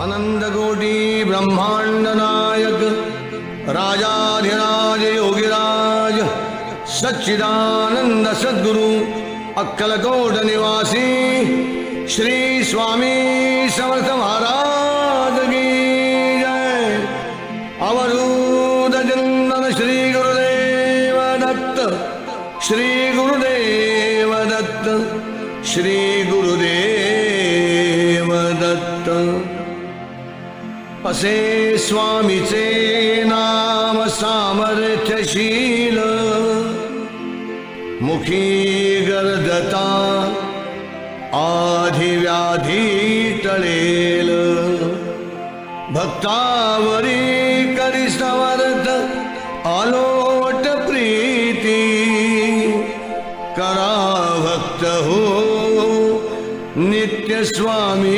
अनंतकोटी ब्रह्मांड नायक राजाधिराज योगिराज सच्चिदानंद सद्गुरु अक्कलकोट निवासी श्री स्वामी समर्थ महाराज की जय। अवधूत चिंतन श्री गुरुदेव दत्त, श्री गुरुदेव दत्त, श्री गुरुदेव दत्त। असे स्वामीचे नाम सामर्थ्यशील, मुखी गर्दता आधिव्याधी टळेल। भक्तावरी करी समर्थ आलोट प्रीती, करा भक्त हो नित्य स्वामी